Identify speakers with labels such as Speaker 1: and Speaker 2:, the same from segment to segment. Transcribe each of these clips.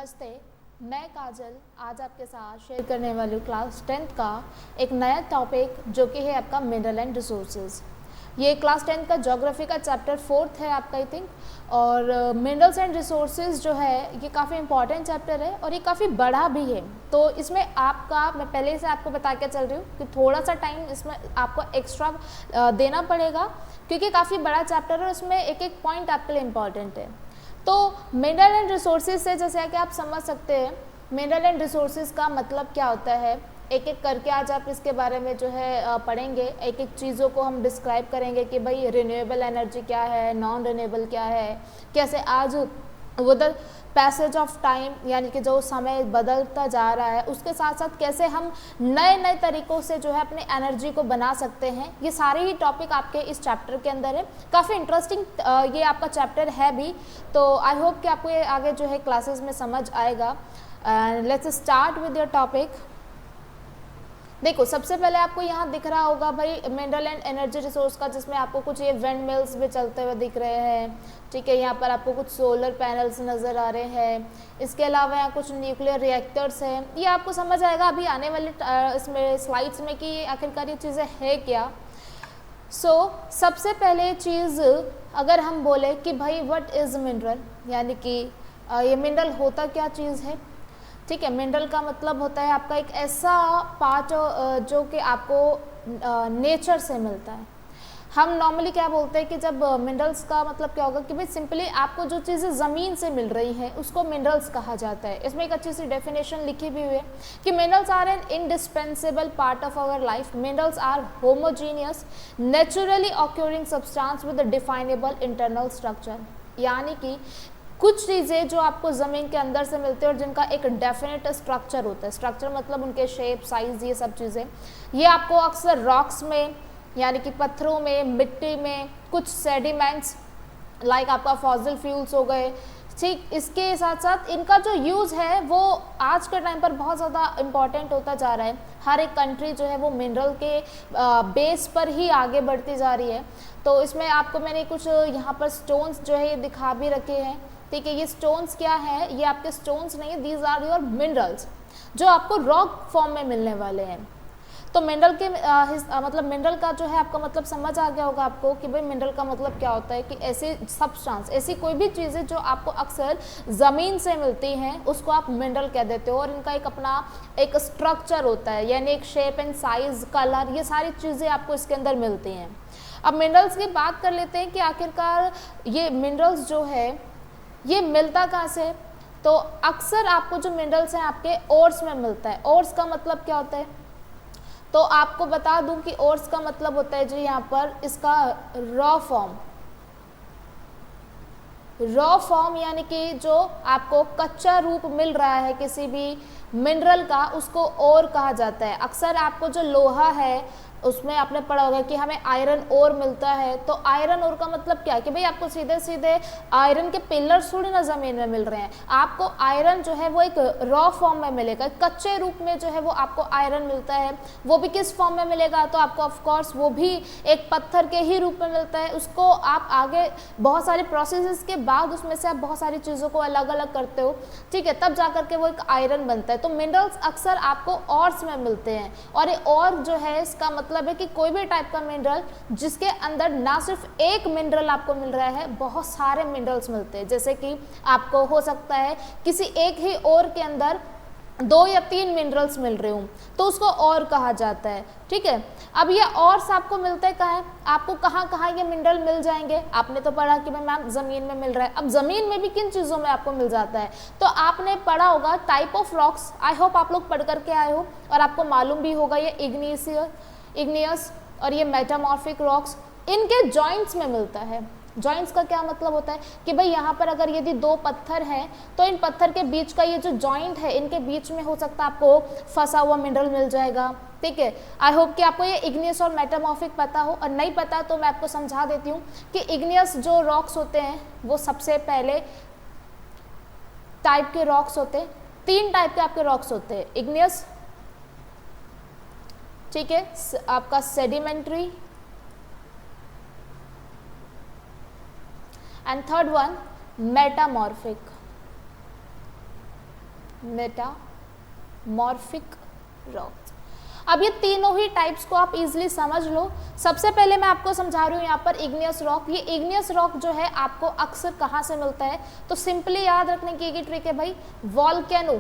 Speaker 1: नमस्ते, मैं काजल आज आपके साथ शेयर करने वाली हूँ क्लास 10th का एक नया टॉपिक जो कि है आपका मिनरल एंड रिसोर्सेज। ये क्लास 10th का ज्योग्राफी का चैप्टर 4th है आपका आई थिंक। और मिनरल्स एंड रिसोर्सेज जो है ये काफ़ी इंपॉर्टेंट चैप्टर है और ये काफ़ी बड़ा भी है। तो इसमें आपका मैं पहले से आपको बता के चल रही हूँ कि थोड़ा सा टाइम इसमें आपको एक्स्ट्रा देना पड़ेगा क्योंकि काफ़ी बड़ा चैप्टर है, उसमें एक एक पॉइंट आपके लिए इम्पॉर्टेंट है। तो मिनरल एंड रिसोर्सेज से जैसे कि आप समझ सकते हैं मिनरल एंड रिसोर्सेज का मतलब क्या होता है, एक एक करके आज आप इसके बारे में जो है पढ़ेंगे। एक एक चीज़ों को हम डिस्क्राइब करेंगे कि भाई रिन्यूएबल एनर्जी क्या है, नॉन रिन्यूएबल क्या है, कैसे आज वो द पैसेज ऑफ टाइम यानी कि जो समय बदलता जा रहा है उसके साथ साथ कैसे हम नए नए तरीक़ों से जो है अपनी एनर्जी को बना सकते हैं। ये सारे ही टॉपिक आपके इस चैप्टर के अंदर है। काफ़ी इंटरेस्टिंग ये आपका चैप्टर है भी, तो आई होप कि आपको ये आगे जो है क्लासेस में समझ आएगा। Let's start with your topic. देखो सबसे पहले आपको यहाँ दिख रहा होगा भाई मिनरल एंड एनर्जी रिसोर्स का, जिसमें आपको कुछ ये विंड मिल्स भी चलते हुए दिख रहे हैं। ठीक है, यहाँ पर आपको कुछ सोलर पैनल्स नज़र आ रहे हैं। इसके अलावा यहाँ कुछ न्यूक्लियर रिएक्टर्स हैं। ये आपको समझ आएगा अभी आने वाले इसमें स्लाइड्स में कि आखिरकार ये चीज़ें है क्या। सबसे पहले चीज़ अगर हम बोले कि भाई व्हाट इज़ मिनरल, यानी कि ये मिनरल होता क्या चीज़ है। ठीक है, मिनरल का मतलब होता है आपका एक ऐसा पार्ट जो कि आपको नेचर से मिलता है। हम नॉर्मली क्या बोलते हैं कि जब मिनरल्स का मतलब क्या होगा कि भाई सिंपली आपको जो चीज़ें ज़मीन से मिल रही हैं उसको मिनरल्स कहा जाता है। इसमें एक अच्छी सी डेफिनेशन लिखी भी हुई है कि minerals are an indispensable part of our life. Minerals are homogeneous naturally occurring substance with definable internal structure, यानी कि कुछ चीज़ें जो आपको ज़मीन के अंदर से मिलती है और जिनका एक डेफिनेट स्ट्रक्चर होता है। स्ट्रक्चर मतलब उनके शेप, साइज़, ये सब चीज़ें ये आपको अक्सर रॉक्स में यानी कि पत्थरों में, मिट्टी में, कुछ सेडिमेंट्स लाइक आपका फॉसिल फ्यूल्स हो गए। ठीक, इसके साथ साथ इनका जो यूज़ है वो आज के टाइम पर बहुत ज़्यादा इम्पॉर्टेंट होता जा रहा है। हर एक कंट्री जो है वो मिनरल के बेस पर ही आगे बढ़ती जा रही है। तो इसमें आपको मैंने कुछ यहाँ पर स्टोन्स जो है ये दिखा भी रखे हैं। ठीक है, ये स्टोन्स क्या है, ये आपके स्टोन्स नहीं है, दीज आर योर मिनरल्स जो आपको रॉक फॉर्म में मिलने वाले हैं। तो मिनरल के मतलब मिनरल का जो है आपका मतलब समझ आ गया होगा आपको कि भाई मिनरल का मतलब क्या होता है कि ऐसे सब्सटेंस, ऐसी कोई भी चीज़ें जो आपको अक्सर ज़मीन से मिलती हैं उसको आप मिनरल कह देते हो और इनका एक अपना एक स्ट्रक्चर होता है, यानी एक शेप एंड साइज़, कलर, ये सारी चीज़ें आपको इसके अंदर मिलती हैं। अब मिनरल्स की बात कर लेते हैं कि आखिरकार ये मिनरल्स जो है ये मिलता कहाँ से। तो अक्सर आपको जो मिनरल्स हैं आपके ओर्स में मिलता है। ओर्स का मतलब क्या होता है, तो आपको बता दूं कि ओर्स का मतलब होता है जी यहाँ पर इसका रॉ फॉर्म यानी कि जो आपको कच्चा रूप मिल रहा है किसी भी मिनरल का उसको ओर कहा जाता है। अक्सर आपको जो लोहा है उसमें आपने पढ़ा होगा कि हमें आयरन ओर मिलता है। तो आयरन ओर का मतलब क्या है कि भाई आपको सीधे सीधे आयरन के पिलर्स थोड़ी ना ज़मीन में मिल रहे हैं, आपको आयरन जो है वो एक रॉ फॉर्म में मिलेगा, कच्चे रूप में जो है वो आपको आयरन मिलता है। वो भी किस फॉर्म में मिलेगा, तो आपको ऑफ कोर्स वो भी एक पत्थर के ही रूप में मिलता है। उसको आप आगे बहुत सारे प्रोसेसेस के बाद उसमें से आप बहुत सारी चीज़ों को अलग अलग करते हो, ठीक है, तब जा करके वो एक आयरन बनता है। तो मिनरल्स अक्सर आपको ऑर्स में मिलते हैं और ये और जो है इसका मतलब है कि कोई भी टाइप का मिनरल जिसके अंदर ना सिर्फ एक मिनरल आपको मिल रहा है, बहुत सारे मिनरल्स मिलते हैं। जैसे कि आपको हो सकता है किसी एक ही ओर के अंदर 2 या 3 मिनरल्स मिल रहे हों तो उसको और कहा जाता है। ठीक है, अब ये ऑर्स आपको मिलते हैं कहाँ है, आपको कहाँ कहाँ ये मिनरल मिल जाएंगे। आपने तो पढ़ा कि मैम ज़मीन में मिल रहा है। अब ज़मीन में भी किन चीज़ों में आपको मिल जाता है, तो आपने पढ़ा होगा type of rocks. I hope आप लोग पढ़ करके आए हो और आपको मालूम भी होगा ये इग्नियस और ये मेटामॉर्फिक रॉक्स इनके जॉइंट्स में मिलता है। जॉइंट्स का क्या मतलब होता है कि भाई यहाँ पर अगर यदि 2 पत्थर हैं तो इन पत्थर के बीच का ये जो जॉइंट है इनके बीच में हो सकता है आपको फंसा हुआ मिनरल मिल जाएगा। ठीक है, आई होप कि आपको ये इग्नियस और मेटामॉर्फिक पता हो, और नहीं पता तो मैं आपको समझा देती हूँ कि इग्नियस जो रॉक्स होते हैं वो सबसे पहले टाइप के रॉक्स होते हैं। 3 टाइप के आपके रॉक्स होते हैं, इग्नियस, ठीक है, आपका sedimentary and third one metamorphic. Metamorphic rocks. अब ये तीनों ही टाइप्स को आप इजीली समझ लो। सबसे पहले मैं आपको समझा रही हूँ यहाँ पर इग्नियस रॉक। ये इग्नियस रॉक जो है आपको अक्सर कहाँ से मिलता है, तो सिंपली याद रखने की एक ट्रिक है भाई, वॉल्केनो।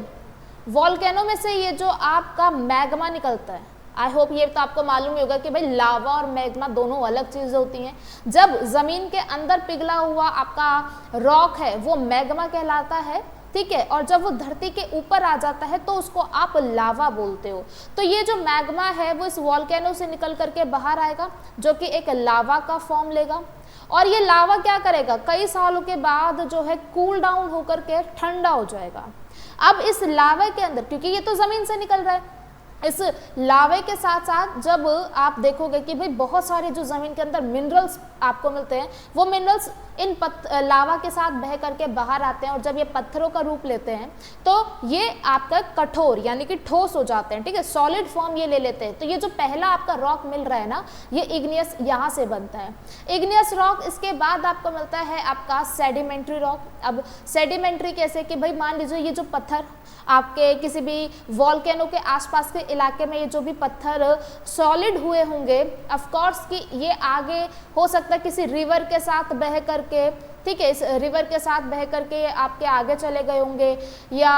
Speaker 1: वॉल्केनो में से ये जो आपका मैग्मा निकलता है, आई होप ये तो आपको मालूम ही होगा कि भाई लावा और मैग्मा दोनों अलग चीज़ें होती हैं। जब ज़मीन के अंदर पिघला हुआ आपका रॉक है वो मैग्मा कहलाता है, ठीक है, और जब वो धरती के ऊपर आ जाता है तो उसको आप लावा बोलते हो। तो ये जो मैग्मा है वो इस वॉल्केनो से निकल करके बाहर आएगा, जो कि एक लावा का फॉर्म लेगा, और ये लावा क्या करेगा, कई सालों के बाद जो है कूल डाउन होकर के ठंडा हो जाएगा। अब इस लावे के अंदर, क्योंकि ये तो ज़मीन से निकल रहा है, इस लावे के साथ साथ जब आप देखोगे कि भाई बहुत सारे जो ज़मीन के अंदर मिनरल्स आपको मिलते हैं, वो मिनरल्स इन लावा के साथ बह करके बाहर आते हैं, और जब ये पत्थरों का रूप लेते हैं तो ये आपका कठोर यानी कि ठोस हो जाते हैं, ठीक है, सॉलिड फॉर्म ये ले लेते हैं। तो ये जो पहला आपका रॉक मिल रहा है ना, ये इग्नियस यहाँ से बनता है, इग्नियस रॉक। इसके बाद आपको मिलता है आपका सेडिमेंट्री रॉक। अब सेडिमेंट्री कैसे कि भाई मान लीजिए ये जो पत्थर आपके किसी भी वॉल्केनो के आसपास के इलाके में ये जो भी पत्थर सॉलिड हुए होंगे, ऑफ कोर्स कि ये आगे हो सकता है किसी रिवर के साथ बह करके, ठीक है, इस रिवर के साथ बह करके आपके आगे चले गए होंगे, या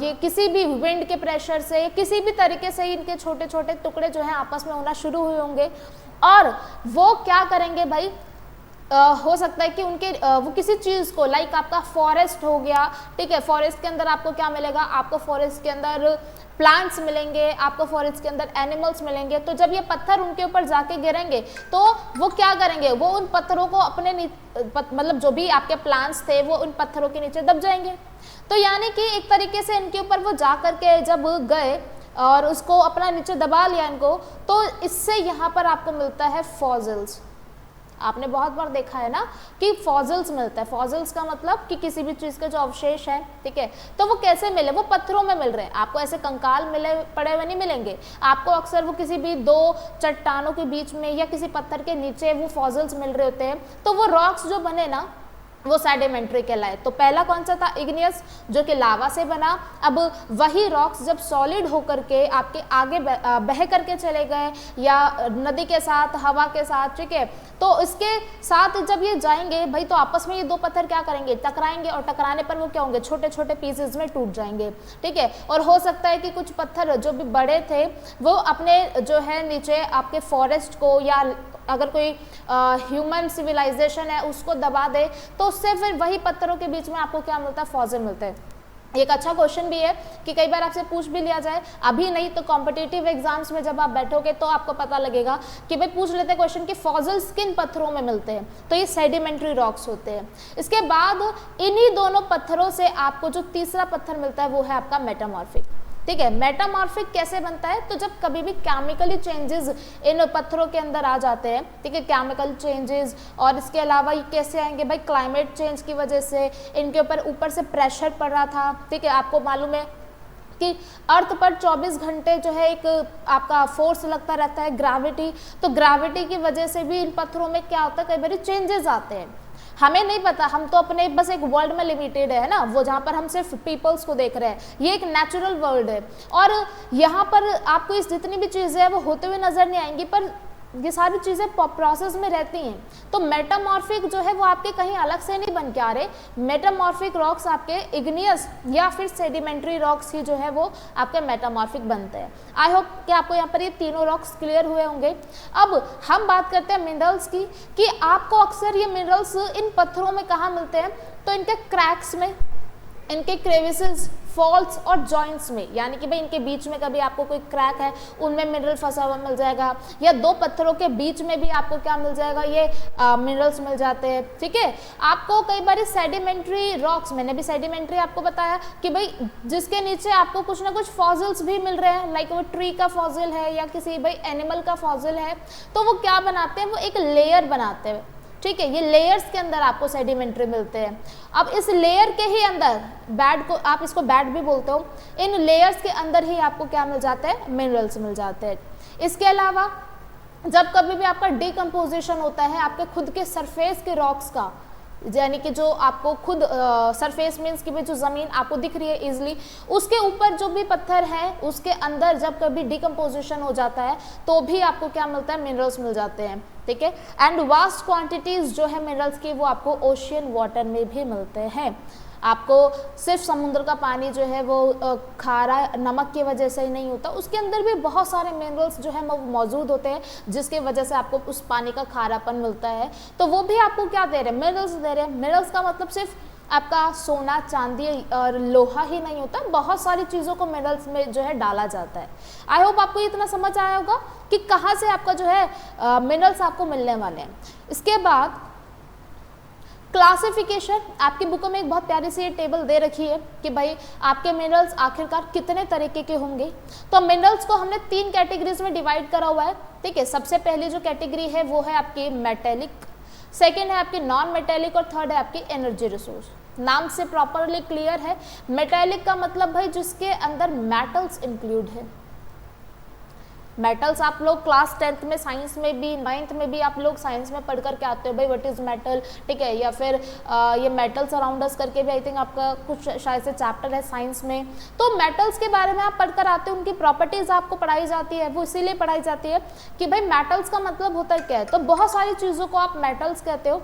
Speaker 1: ये किसी भी विंड के प्रेशर से किसी भी तरीके से इनके छोटे छोटे टुकड़े जो हैं आपस में होना शुरू हुए होंगे, और वो क्या करेंगे भाई, हो सकता है कि उनके वो किसी चीज़ को, लाइक आपका फॉरेस्ट हो गया, ठीक है, फॉरेस्ट के अंदर आपको क्या मिलेगा, आपको फॉरेस्ट के अंदर प्लांट्स मिलेंगे, आपको फॉरेस्ट के अंदर एनिमल्स मिलेंगे। तो जब ये पत्थर उनके ऊपर जाके गिरेंगे तो वो क्या करेंगे, वो उन पत्थरों को अपने मतलब जो भी आपके प्लांट्स थे वो उन पत्थरों के नीचे दब जाएंगे। तो यानी कि एक तरीके से इनके ऊपर वो जा करके जब गए और उसको अपना नीचे दबा लिया इनको, तो इससे यहाँ पर आपको मिलता है फॉसिल्स। आपने बहुत बार देखा है ना कि फॉसिल्स मिलता है, फॉसिल्स का मतलब कि किसी भी चीज़ के जो अवशेष है, ठीक है, तो वो कैसे मिले, वो पत्थरों में मिल रहे हैं। आपको ऐसे कंकाल मिले पड़े हुए नहीं मिलेंगे, आपको अक्सर वो किसी भी दो चट्टानों के बीच में या किसी पत्थर के नीचे वो फॉसिल्स मिल रहे होते हैं। तो वो रॉक्स जो बने ना वो सेडिमेंट्री कहलाए। तो पहला कौन सा था, इग्नियस, जो कि लावा से बना। अब वही रॉक्स जब सॉलिड होकर के आपके आगे बह करके चले गए, या नदी के साथ, हवा के साथ, ठीक है, तो इसके साथ जब ये जाएंगे भाई, तो आपस में ये दो पत्थर क्या करेंगे, टकराएंगे, और टकराने पर वो क्या होंगे, छोटे छोटे पीसेस में टूट जाएंगे, ठीक है। और हो सकता है कि कुछ पत्थर जो भी बड़े थे वो अपने जो है नीचे आपके फॉरेस्ट को, या अगर कोई ह्यूमन सिविलाइजेशन है उसको दबा दे, तो उससे फिर वही पत्थरों के बीच में आपको क्या मिलता है, फॉसिल मिलते हैं। एक अच्छा क्वेश्चन भी है कि कई बार आपसे पूछ भी लिया जाए, अभी नहीं तो कॉम्पिटिटिव एग्जाम्स में जब आप बैठोगे तो आपको पता लगेगा कि भाई पूछ लेते हैं क्वेश्चन कि फॉसिल्स किन पत्थरों में मिलते हैं, तो ये सेडिमेंट्री रॉक्स होते हैं। इसके बाद इन्हीं दोनों पत्थरों से आपको जो तीसरा पत्थर मिलता है वो है आपका मेटामॉर्फिक, ठीक है। मेटामॉर्फिक कैसे बनता है, तो जब कभी भी केमिकली चेंजेस इन पत्थरों के अंदर आ जाते हैं, ठीक है, केमिकल चेंजेस, और इसके अलावा ये कैसे आएंगे भाई, क्लाइमेट चेंज की वजह से इनके ऊपर से प्रेशर पड़ रहा था, ठीक है। आपको मालूम है कि अर्थ पर 24 घंटे जो है एक आपका फोर्स लगता रहता है, ग्रेविटी, तो ग्रेविटी की वजह से भी इन पत्थरों में क्या होता है, कई बार चेंजेस आते हैं। हमें नहीं पता, हम तो अपने बस एक वर्ल्ड में लिमिटेड है ना, वो जहाँ पर हम सिर्फ पीपल्स को देख रहे हैं, ये एक नेचुरल वर्ल्ड है, और यहाँ पर आपको इस जितनी भी चीज़ें हैं वो होते हुए नजर नहीं आएंगी, पर ये सारी चीज़ें प्रोसेस में रहती हैं। तो मेटामॉर्फिक जो है वो आपके कहीं अलग से नहीं बन के आ रहे, मेटामॉर्फिक रॉक्स आपके इग्नियस या फिर सेडिमेंट्री रॉक्स ही जो है वो आपके मेटामॉर्फिक बनते हैं। आई होप कि आपको यहाँ पर ये तीनों रॉक्स क्लियर हुए होंगे। अब हम बात करते हैं मिनरल्स की, कि आपको अक्सर ये मिनरल्स इन पत्थरों में कहाँ मिलते हैं, तो इनके क्रैक्स में, इनके क्रेविसेस, फॉल्ट्स और जॉइंट्स में, यानी कि भाई इनके बीच में कभी आपको कोई क्रैक है उनमें मिनरल फंसा हुआ मिल जाएगा, या दो पत्थरों के बीच में भी आपको क्या मिल जाएगा, ये मिनरल्स मिल जाते हैं, ठीक है। आपको कई बार सेडिमेंट्री रॉक्स, मैंने भी सेडिमेंट्री आपको बताया कि भाई जिसके नीचे आपको कुछ ना कुछ फॉसिल्स भी मिल रहे हैं, लाइक वो ट्री का फॉसिल है या किसी भाई एनिमल का फॉसिल है, तो वो क्या बनाते हैं, वो एक लेयर बनाते हैं, ठीक है। ये लेयर्स के अंदर आपको सेडिमेंट्री मिलते हैं। अब इस लेयर के ही अंदर, बेड को आप इसको बेड भी बोलते हो, इन लेयर्स के अंदर ही आपको क्या मिल जाता है, मिनरल्स मिल जाते हैं। इसके अलावा जब कभी भी आपका डिकम्पोजिशन होता है आपके खुद के सरफेस के रॉक्स का, यानी कि जो आपको खुद सरफेस मीन्स की भी जो ज़मीन आपको दिख रही है इजीली, उसके ऊपर जो भी पत्थर है उसके अंदर जब कभी डिकम्पोजिशन हो जाता है तो भी आपको क्या मिलता है, मिनरल्स मिल जाते हैं, ठीक है। एंड वास्ट क्वांटिटीज जो है मिनरल्स की वो आपको ओशियन वाटर में भी मिलते हैं। आपको सिर्फ समुद्र का पानी जो है वो खारा नमक की वजह से ही नहीं होता, उसके अंदर भी बहुत सारे मिनरल्स जो है वो मौजूद होते हैं जिसकी वजह से आपको उस पानी का खारापन मिलता है। तो वो भी आपको क्या दे रहे हैं, मिनरल्स दे रहे हैं। मिनरल्स का मतलब सिर्फ आपका सोना चांदी और लोहा ही नहीं होता, बहुत सारी चीज़ों को मिनरल्स में जो है डाला जाता है। आई होप आपको इतना समझ आया होगा कि कहाँ से आपका जो है मिनरल्स आपको मिलने वाले हैं। इसके बाद क्लासिफिकेशन, आपकी बुकों में एक बहुत प्यारी सी टेबल दे रखी है कि भाई आपके मिनरल्स आखिरकार कितने तरीके के होंगे। तो मिनरल्स को हमने 3 कैटेगरीज में डिवाइड करा हुआ है, ठीक है। सबसे पहली जो कैटेगरी है वो है आपकी मेटेलिक, सेकेंड है आपकी नॉन मेटेलिक और थर्ड है आपकी एनर्जी रिसोर्स। नाम से प्रॉपरली क्लियर है, मेटेलिक का मतलब भाई जिसके अंदर मेटल्स इंक्लूड है। मेटल्स आप लोग क्लास 10th में साइंस में भी 9th में भी आप लोग साइंस में पढ़ कर के आते हो भाई व्हाट इज मेटल, ठीक है। या फिर ये मेटल्स अराउंड अस करके भी आई थिंक आपका कुछ शायद से चैप्टर है साइंस में। तो मेटल्स के बारे में आप पढ़कर आते हो, उनकी प्रॉपर्टीज आपको पढ़ाई जाती है, वो इसीलिए पढ़ाई जाती है कि भाई मेटल्स का मतलब होता है क्या है। तो बहुत सारी चीज़ों को आप मेटल्स कहते हो।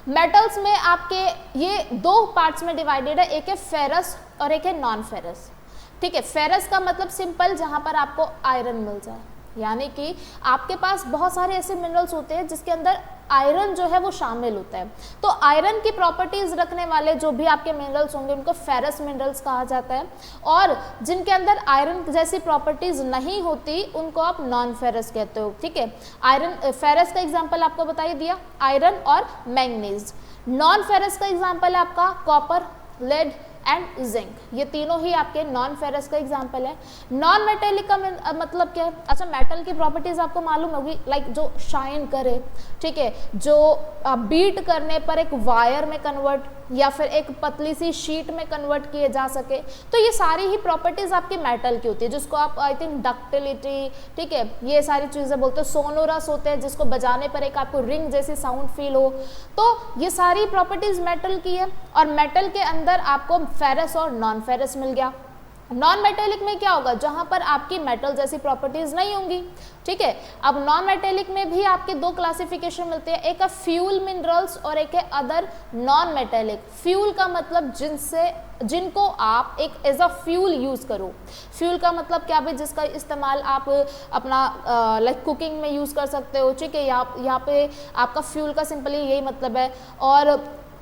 Speaker 1: मेटल्स में आपके ये 2 पार्ट्स में डिवाइडेड है, एक है फेरस और एक है नॉन फेरस, ठीक है। फेरस का मतलब सिंपल जहां पर आपको आयरन मिल जाए, यानी कि आपके पास बहुत सारे ऐसे मिनरल्स होते हैं जिसके अंदर आयरन जो है वो शामिल होता है। तो आयरन की प्रॉपर्टीज रखने वाले जो भी आपके मिनरल्स होंगे उनको फेरस मिनरल्स कहा जाता है, और जिनके अंदर आयरन जैसी प्रॉपर्टीज नहीं होती उनको आप नॉन फेरस कहते हो, ठीक है। आयरन फेरस का एग्जांपल आपको बता ही दिया, आयरन और मैंगनीज। नॉन फेरस का एग्जांपल है आपका कॉपर, लेड एंड जिंक, ये तीनों ही आपके नॉन फेरस का एग्जांपल है। नॉन मेटेलिक का मतलब क्या है, अच्छा मेटल की प्रॉपर्टीज आपको मालूम होगी, लाइक जो शाइन करे, ठीक है, जो बीट करने पर एक वायर में कन्वर्ट या फिर एक पतली सी शीट में कन्वर्ट किए जा सके। तो ये सारी ही प्रॉपर्टीज आपकी मेटल की होती है, जिसको आप आई थिंक डक्टिलिटी, ठीक है, ये सारी चीज़ें बोलते हैं। सोनोरस होते हैं जिसको बजाने पर एक आपको रिंग जैसी साउंड फील हो। तो ये सारी प्रॉपर्टीज मेटल की है, और मेटल के अंदर आपको फेरस और नॉन फेरस मिल गया। नॉन मेटेलिक में क्या होगा, जहां पर आपकी मेटल जैसी प्रॉपर्टीज नहीं होंगी, ठीक है। अब नॉन मेटेलिक में भी आपके 2 क्लासिफिकेशन मिलते हैं, एक है फ्यूल मिनरल्स और एक है अदर नॉन मेटेलिक। फ्यूल का मतलब जिनको आप एक एज अ फ्यूल यूज करो। फ्यूल का मतलब क्या है, जिसका इस्तेमाल आप अपना लाइक कुकिंग में यूज कर सकते हो, ठीक है। यहाँ पे आपका फ्यूल का सिंपली यही मतलब है। और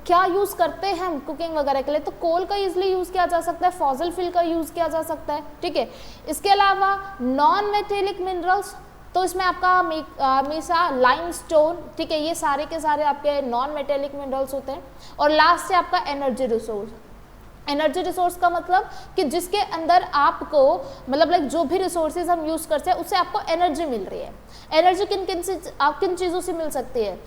Speaker 1: क्या यूज़ करते हैं हम कुकिंग वगैरह के लिए, तो कोल का इजीली यूज़ किया जा सकता है, फॉसिल फ्यूल का यूज़ किया जा सकता है, ठीक है। इसके अलावा नॉन मेटेलिक मिनरल्स, तो इसमें आपका मीसा, लाइमस्टोन, ठीक है, ये सारे के सारे आपके नॉन मेटेलिक मिनरल्स होते हैं। और लास्ट है आपका एनर्जी रिसोर्स। एनर्जी रिसोर्स का मतलब कि जिसके अंदर आपको मतलब लाइक जो भी रिसोर्सेज हम यूज़ करते हैं उससे आपको एनर्जी मिल रही है। एनर्जी किन चीज़ों से मिल सकती है,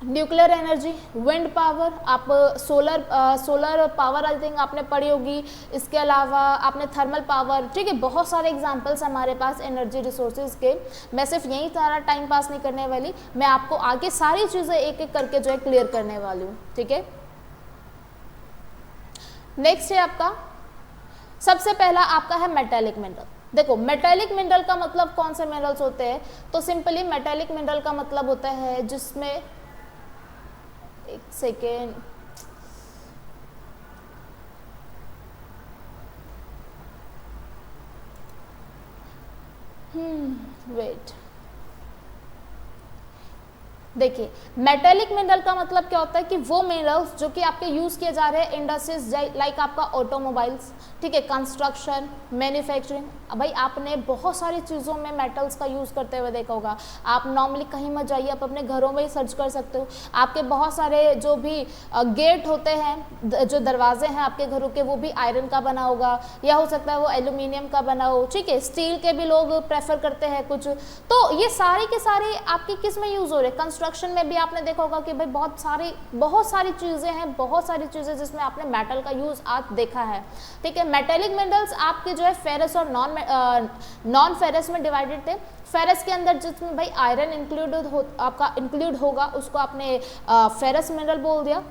Speaker 1: न्यूक्लियर एनर्जी, विंड पावर, आप सोलर पावर आई थिंक आपने पढ़ी होगी। इसके अलावा आपने थर्मल पावर, ठीक है, बहुत सारे एग्जांपल्स हमारे पास एनर्जी रिसोर्सेज के। मैं सिर्फ यही सारा टाइम पास नहीं करने वाली, मैं आपको आगे सारी चीज़ें एक एक करके जो है क्लियर करने वाली हूँ, ठीक है। नेक्स्ट है आपका, सबसे पहला आपका है मेटेलिक मिनरल। देखो मेटेलिक मिनरल का मतलब कौन से मिनरल्स होते हैं, तो सिंपली मेटेलिक मिनरल का मतलब होता है जिसमें, एक सेकेंड, वेट, देखिए मेटेलिक मिनरल का मतलब क्या होता है कि वो मिनरल्स जो कि आपके यूज किए जा रहे हैं इंडस्ट्रीज लाइक आपका ऑटोमोबाइल्स, ठीक है, कंस्ट्रक्शन, मैन्युफैक्चरिंग। भाई आपने बहुत सारी चीज़ों में मेटल्स का यूज़ करते हुए देखा होगा। आप नॉर्मली कहीं मत जाइए, आप अपने घरों में ही सर्च कर सकते हो। आपके बहुत सारे जो भी गेट होते हैं, जो दरवाजे हैं आपके घरों के, वो भी आयरन का बना होगा, या हो सकता है वो एल्यूमिनियम का बना हो, ठीक है। स्टील के भी लोग प्रेफर करते हैं कुछ। तो ये सारे के सारे आपके किस में यूज़ हो रहे हैं, कंस्ट्रक्शन में भी आपने देखा होगा कि भाई बहुत सारी चीज़ें हैं, बहुत सारी चीज़ें जिसमें आपने मेटल का यूज़ आज देखा है। ठीक है, मेटेलिक मिनरल्स आपके जो है फेरस और नॉन फेरस में डिवाइडेड थे। फेरस के अंदर जिसमें भाई आयरन आपका इंक्लूड होगा उसको आपने फेरस मिनरल बोल दिया,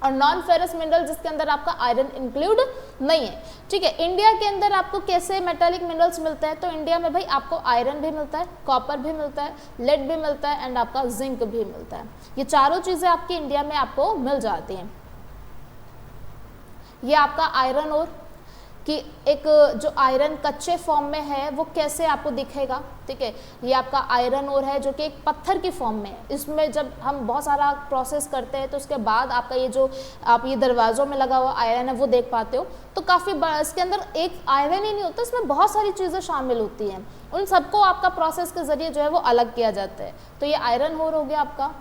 Speaker 1: और नॉन फेरस मिनरल जिसके अंदर आपका आयरन इंक्लूड नहीं है। ठीक है, इंडिया के अंदर आपको कैसे मेटालिक मिनरल्स मिलता है, तो इंडिया में भाई आपको आयरन भी मिलता है, कॉपर भी मिलता है, लेड भी मिलता है एंड आपका जिंक भी मिलता है। ये चारों चीज़ें आपकी इंडिया में आपको मिल जाती हैं। ये आपका आयरन ओर कि एक जो आयरन कच्चे फॉर्म में है वो कैसे आपको दिखेगा। ठीक है, ये आपका आयरन ओर है जो कि एक पत्थर की फॉर्म में है। इसमें जब हम बहुत सारा प्रोसेस करते हैं तो उसके बाद आपका ये जो आप ये दरवाज़ों में लगा हुआ आयरन है वो देख पाते हो। तो काफ़ी बड़ा इसके अंदर एक आयरन ही नहीं होता, इसमें बहुत सारी चीज़ें शामिल होती हैं, उन सबको आपका प्रोसेस के ज़रिए जो है वो अलग किया जाता है। तो ये आयरन ओर हो गया आपका।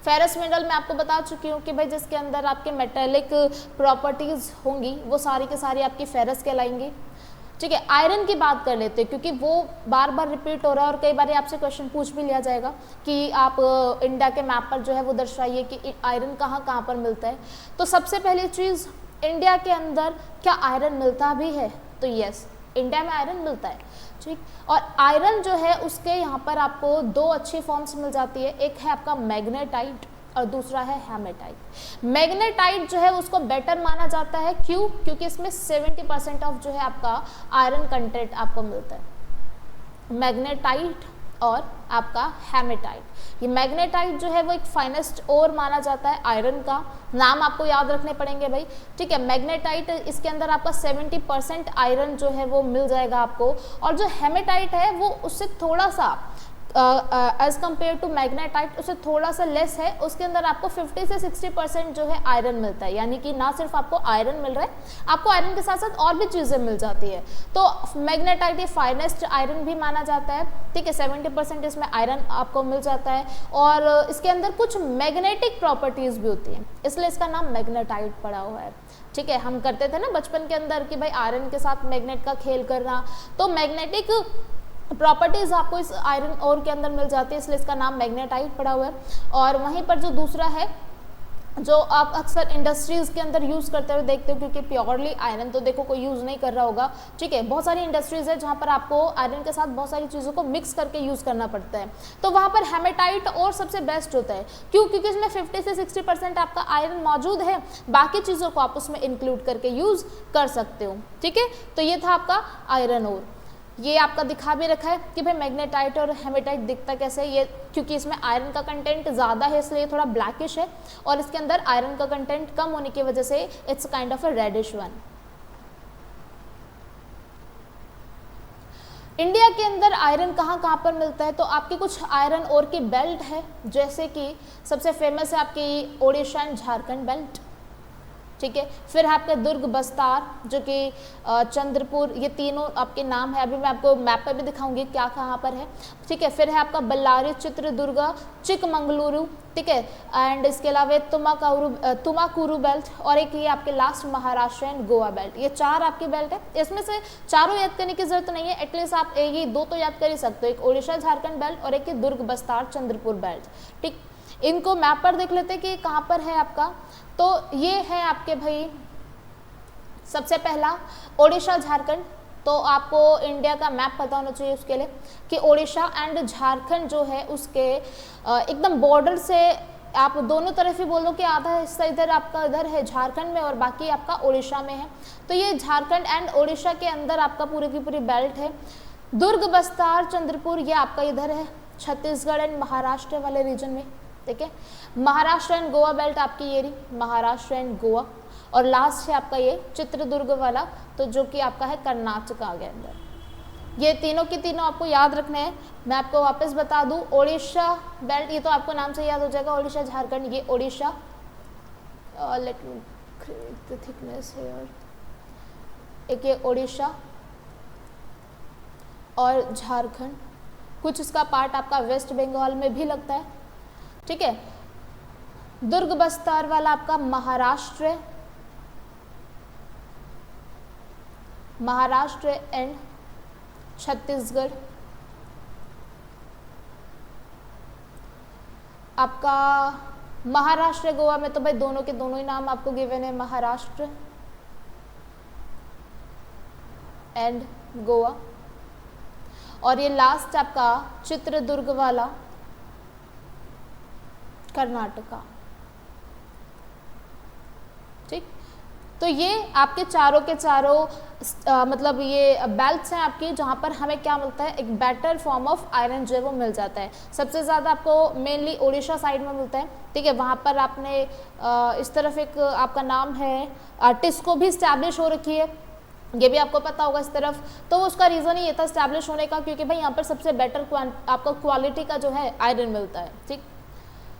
Speaker 1: फेरस मिनरल मैं आपको बता चुकी हूँ कि भाई जिसके अंदर आपके मेटेलिक प्रॉपर्टीज़ होंगी वो सारी की सारी आपकी फेरस कहलाएंगी। ठीक है, आयरन की बात कर लेते हैं क्योंकि वो बार बार रिपीट हो रहा है और कई बार आपसे क्वेश्चन पूछ भी लिया जाएगा कि आप इंडिया के मैप पर जो है वो दर्शाइए कि आयरन कहाँ कहाँ पर मिलता है। तो सबसे पहली चीज़, इंडिया के अंदर क्या आयरन मिलता भी है, तो यस, इंडिया में आयरन मिलता है। ठीक, और आयरन जो है उसके यहाँ पर आपको दो अच्छी फॉर्म्स मिल जाती है, एक है आपका मैग्नेटाइट और दूसरा है हेमेटाइट। मैग्नेटाइट जो है उसको बेटर माना जाता है, क्यों? क्योंकि इसमें 70% ऑफ जो है आपका आयरन कंटेंट आपको मिलता है। मैग्नेटाइट और आपका हेमेटाइट। ये मैग्नेटाइट जो है वो एक फाइनेस्ट ओर माना जाता है आयरन का, नाम आपको याद रखने पड़ेंगे भाई। ठीक है, मैग्नेटाइट इसके अंदर आपका 70% आयरन जो है वो मिल जाएगा आपको, और जो हेमेटाइट है वो उससे थोड़ा सा एज कम्पेयर टू मैग्नेटाइट उससे थोड़ा सा लेस है, उसके अंदर आपको 50 से 60% जो है आयरन मिलता है। यानी कि ना सिर्फ आपको आयरन मिल रहा है, आपको आयरन के साथ साथ और भी चीज़ें मिल जाती है। तो मैग्नेटाइट ये फाइनेस्ट आयरन भी माना जाता है। ठीक है, 70% इसमें आयरन आपको मिल जाता है, और इसके अंदर कुछ मैग्नेटिक प्रॉपर्टीज़ भी होती हैं, इसलिए इसका नाम मैग्नेटाइट पड़ा हुआ है। ठीक है, हम करते थे ना बचपन के अंदर कि भाई आयरन के साथ मैग्नेट का खेल करना, तो मैग्नेटिक प्रॉपर्टीज़ आपको इस आयरन ओर के अंदर मिल जाती है, इसलिए इसका नाम मैग्नेटाइट पड़ा हुआ है। और वहीं पर जो दूसरा है जो आप अक्सर इंडस्ट्रीज़ के अंदर यूज़ करते हुए देखते हो, क्योंकि प्योरली आयरन तो देखो कोई यूज़ नहीं कर रहा होगा। ठीक है, बहुत सारी इंडस्ट्रीज़ है जहाँ पर आपको आयरन के साथ बहुत सारी चीज़ों को मिक्स करके यूज़ करना पड़ता है, तो वहाँ पर हेमेटाइट और सबसे बेस्ट होता है। क्यों? क्योंकि इसमें 50 से 60% आपका आयरन मौजूद है, बाकी चीज़ों को आप उसमें इंक्लूड करके यूज़ कर सकते हो। ठीक है, तो ये था आपका आयरन ओर। ये आपका दिखा भी रखा है कि भाई मैग्नेटाइट और हेमेटाइट दिखता कैसे है। ये क्योंकि इसमें आयरन का कंटेंट ज़्यादा है इसलिए थोड़ा ब्लैकिश है, और इसके अंदर आयरन का कंटेंट कम होने की वजह से it's kind of a reddish one. India के अंदर आयरन कहाँ कहाँ पर मिलता है, तो आपकी कुछ आयरन ओर की बेल्ट है, जैसे कि सबसे फेमस है आपकी ओडिशा एंड झारखंड बेल्ट। ठीक है, फिर है आपका दुर्ग बस्तार जो कि चंद्रपुर, ये तीनों आपके नाम है, अभी मैं आपको मैप पर भी दिखाऊंगी क्या कहाँ पर है। ठीक है, फिर है आपका बल्लारी, चित्रदुर्ग, चिकमंगलुरु। ठीक है, एंड इसके अलावा तुमाकुरु बेल्ट, और एक ये आपके last Maharashtra and Goa belt. ये चार आपकी बेल्ट है, इसमें से चारों याद करने की जरूरत नहीं है, एटलीस्ट आप ये दो तो याद कर ही सकते हो, एक ओडिशा झारखंड बेल्ट और एक दुर्ग बस्तार चंद्रपुर बेल्ट। ठीक, इनको मैप पर देख लेते हैं कि कहाँ पर है आपका। तो ये है आपके भाई सबसे पहला ओडिशा झारखंड। तो आपको इंडिया का मैप पता होना चाहिए उसके लिए कि ओडिशा एंड झारखंड जो है उसके एकदम बॉर्डर से आप दोनों तरफ ही बोल दो कि आधा हिस्सा इधर आपका इधर है झारखंड में और बाकी आपका ओडिशा में है। तो ये झारखंड एंड ओडिशा के अंदर आपका पूरी की पूरी बेल्ट है। दुर्ग बस्तार चंद्रपुर ये आपका इधर है छत्तीसगढ़ एंड महाराष्ट्र वाले रीजन में। ठीक है, महाराष्ट्र एंड गोवा बेल्ट आपकी ये रही, महाराष्ट्र एंड गोवा, और लास्ट है आपका ये चित्रदुर्ग वाला, तो जो कि आपका है कर्नाटक आ गया अंदर। ये तीनों की तीनों आपको याद रखने हैं। मैं आपको वापस बता दूं, ओडिशा बेल्ट ये तो आपको नाम से याद हो जाएगा, ओडिशा झारखंड, ये Odisha, let me create the thickness here, एक ये ओडिशा और झारखंड, कुछ इसका पार्ट आपका वेस्ट बंगाल में भी लगता है। ठीक है, दुर्ग बस्तार वाला आपका महाराष्ट्र एंड छत्तीसगढ़, आपका महाराष्ट्र गोवा में तो भाई दोनों के दोनों ही नाम आपको गिवन है, महाराष्ट्र एंड गोवा। और ये लास्ट आपका चित्रदुर्ग वाला कर्नाटका। ठीक, तो ये आपके चारों के चारों मतलब ये बेल्ट्स हैं आपकी, जहाँ पर हमें क्या मिलता है, एक बेटर फॉर्म ऑफ आयरन जो है वो मिल जाता है। सबसे ज़्यादा आपको मेनली उड़ीसा साइड में मिलता है। ठीक है, वहाँ पर आपने इस तरफ एक आपका नाम है टिस्को भी इस्टेब्लिश हो रखी है, ये भी आपको पता होगा इस तरफ। तो उसका रीज़न ही ये था इस्टेब्लिश होने का, क्योंकि भाई यहाँ पर सबसे बेटर आपको क्वालिटी का जो है आयरन मिलता है। ठीक,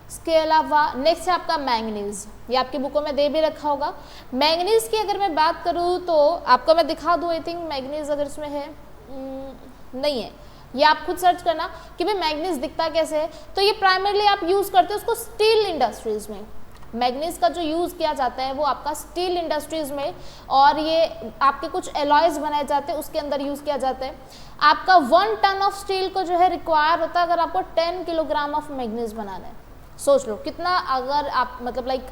Speaker 1: इसके अलावा नेक्स्ट है आपका मैंगनीज, ये आपकी बुकों में दे भी रखा होगा। मैंगनीज की अगर मैं बात करूँ तो आपको मैं दिखा दूँ, आई थिंक मैंगनीज अगर इसमें है नहीं है, ये आप खुद सर्च करना कि भाई मैंगनीज दिखता कैसे है। तो ये प्राइमरली आप यूज़ करते हो उसको स्टील इंडस्ट्रीज़ में। मैंगनीज का जो यूज़ किया जाता है वो आपका स्टील इंडस्ट्रीज़ में, और ये आपके कुछ एलॉयज बनाए जाते हैं उसके अंदर यूज़ किया जाता है। आपका 1 टन ऑफ स्टील को जो है रिक्वायर होता है अगर आपको 10 किलोग्राम ऑफ मैंगनीज बनाना है। सोच लो कितना, अगर आप मतलब लाइक